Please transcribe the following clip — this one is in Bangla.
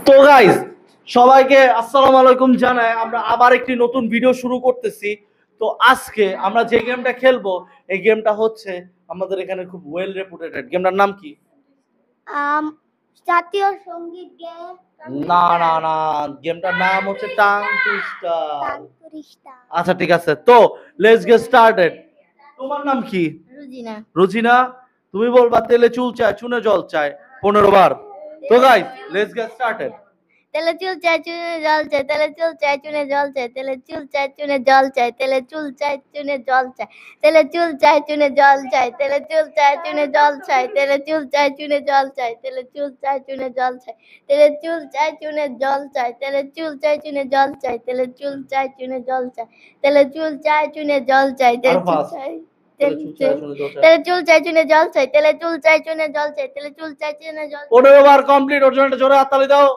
তো গাইস, সবাইকে আসসালামু আলাইকুম জানাই আমরা আবার একটি নতুন ভিডিও শুরু করতেছি। তো আজকে আমরা যে গেমটা খেলবো এই গেমটা হচ্ছে আমাদের এখানে খুব ওয়েল রেপুটেটেড। গেমটার নাম কি? জাতীয় সঙ্গীত গেম। না না না, গেমটার নাম হচ্ছে টাং টুইস্টার। আচ্ছা ঠিক আছে, তো লেটস গেট স্টার্টেড। তোমার নাম কি? রুজিনা। রুজিনা, তুমি বলবা তেলে চুল চায় চুনে জল চায় 15 বার। তো গাইস, লেটস গেট স্টার্টেড। তেলে চুল চায় চুনে জল চায়, তেলে চুল চায় চুনে জল চায়, তেলে চুল চায় চুনে জল চায়, তেলে চুল চায় চুনে জল চায়, তেলে চুল চায় চুনে জল চায়, তেলে চুল চায় চুনে জল চায়, তেলে চুল চায় চুনে জল চায়, তেলে চুল চায় চুনে জল চায়, তেলে চুল চায় চুনে জল চায়, তেলে চুল চায় চুনে জল চায়, তেলে চুল চায় চুনে জল চায়, তেলে চুল চায় চুনে জল চায়, তেলে চুল চায় তেলে চুল চায় চুনে জল চায়, তেলে চুল চায় চুনে জল চায়, তেলে চুল চায় চুনে জল। 15 বার কমপ্লিট। ওর জন্য একটা জোরে হাততালি দাও।